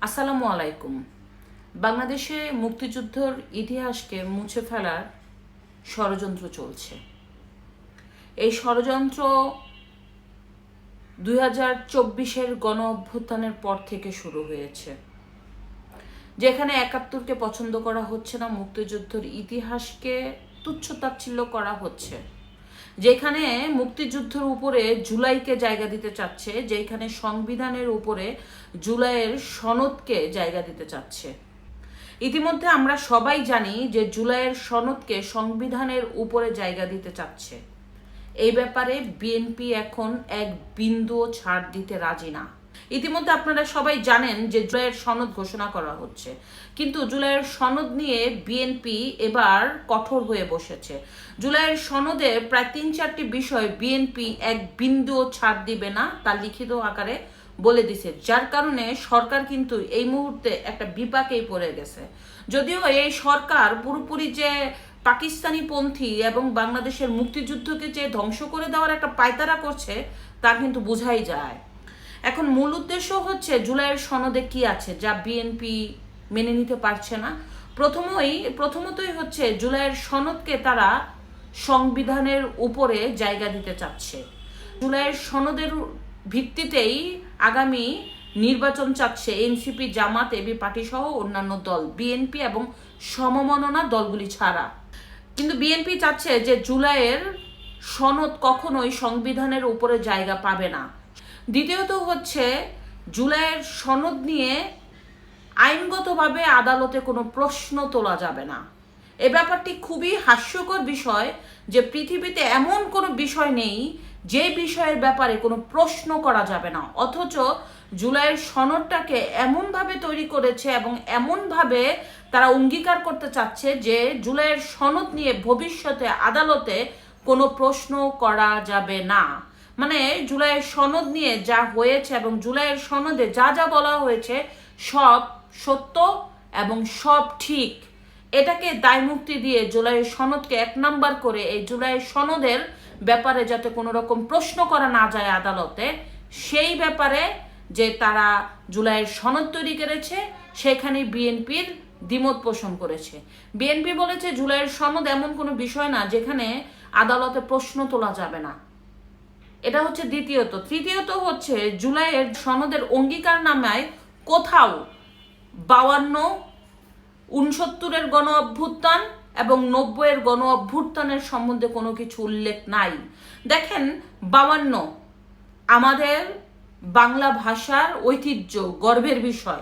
আসসালামু আলাইকুম। বাংলাদেশে মুক্তিযুদ্ধের ইতিহাসকে মুছে ফেলার ষড়যন্ত্র চলছে। এই ষড়যন্ত্র 2024-এর গণ অভ্যুত্থানের পর থেকে শুরু হয়েছে, যেখানে 71-কে পছন্দ করা হচ্ছে না, মুক্তিযুদ্ধের ইতিহাসকে তুচ্ছ-তাচ্ছিল্য করা হচ্ছে, যেখানে মুক্তিযুদ্ধের উপরে জুলাইকে জায়গা দিতে চাচ্ছে, যেখানে সংবিধানের উপরে জুলাইয়ের সনদকে জায়গা দিতে চাচ্ছে। ইতিমধ্যে আমরা সবাই জানি যে জুলাইয়ের সনদকে সংবিধানের উপরে জায়গা দিতে চাচ্ছে। এই ব্যাপারে বিএনপি এখন এক বিন্দুও ছাড় দিতে রাজি না। ইতিমধ্যে আপনারা সবাই জানেন যে জুলাইয়ের সনদ ঘোষণা করা হচ্ছে, কিন্তু জুলাইয়ের সনদ নিয়ে বিএনপি এবার কঠোর হয়ে বসেছে। জুলাইয়ের সনদে প্রায় 3-4টি বিষয় বিএনপি এক বিন্দুও ছাড় দিবে না, তা লিখিত আকারে বলে দিছে, যার কারণে সরকার কিন্তু এই মুহূর্তে একটা বিপাকেই পড়ে গেছে। যদিও এই সরকার পুরোপুরি যে পাকিস্তানি পন্থী এবং বাংলাদেশের মুক্তিযুদ্ধকে যে ধ্বংস করে দেওয়ার একটা পায়তারা করছে, তা কিন্তু বোঝাই যায়। এখন মূল উদ্দেশ্য হচ্ছে জুলাইয়ের সনদে কি আছে যা বিএনপি মেনে নিতে পারছে না। প্রথমতই হচ্ছে জুলাইয়ের সনদকে তারা সংবিধানের উপরে জায়গা দিতে চাচ্ছে। জুলাইয়ের সনদের ভিত্তিতেই আগামী নির্বাচন চাচ্ছে এনসিপি, জামাত, এবি পার্টি সহ অন্যান্য দল, বিএনপি এবং সমমননা দলগুলি ছাড়া। কিন্তু বিএনপি চাচ্ছে যে জুলাইয়ের সনদ কখনোই সংবিধানের উপরে জায়গা পাবে না। দ্বিতীয়ত হচ্ছে জুলাইয়ের সনদ নিয়ে আইনগতভাবে আদালতে কোনো প্রশ্ন তোলা যাবে না। এ ব্যাপারটি খুবই হাস্যকর বিষয় যে পৃথিবীতে এমন কোনো বিষয় নেই যে বিষয়ের ব্যাপারে কোনো প্রশ্ন করা যাবে না, অথচ জুলাইয়ের সনদটাকে এমনভাবে তৈরি করেছে এবং এমনভাবে তারা অঙ্গীকার করতে চাচ্ছে যে জুলাইয়ের সনদ নিয়ে ভবিষ্যতে আদালতে কোনো প্রশ্ন করা যাবে না। মানে জুলাইয়ের সনদ নিয়ে যা হয়েছে এবং জুলাইয়ের সনদে যা যা বলা হয়েছে সব সত্য এবং সব ঠিক। এটাকে দায়মুক্তি দিয়ে জুলাইয়ের সনদকে 1 নাম্বার করে এই জুলাইয়ের সনদের ব্যাপারে যাতে কোনো রকম প্রশ্ন করা না যায় আদালতে, সেই ব্যাপারে যে তারা জুলাইয়ের সনদ তৈরি করেছে সেখানে বিএনপির দ্বিমত পোষণ করেছে। বিএনপি বলেছে জুলাইয়ের সনদ এমন কোনো বিষয় না যেখানে আদালতে প্রশ্ন তোলা যাবে না। এটা হচ্ছে দ্বিতীয়ত। তৃতীয়ত হচ্ছে জুলাইয়ের সনদের অঙ্গীকারনামায় কোথাও 52, 69-এর গণ অভ্যুত্থান এবং 90-এর গণ অভ্যুত্থানের সম্বন্ধে কোনো কিছু উল্লেখ নাই। দেখেন, 52 আমাদের বাংলা ভাষার ঐতিহ্য, গর্বের বিষয়।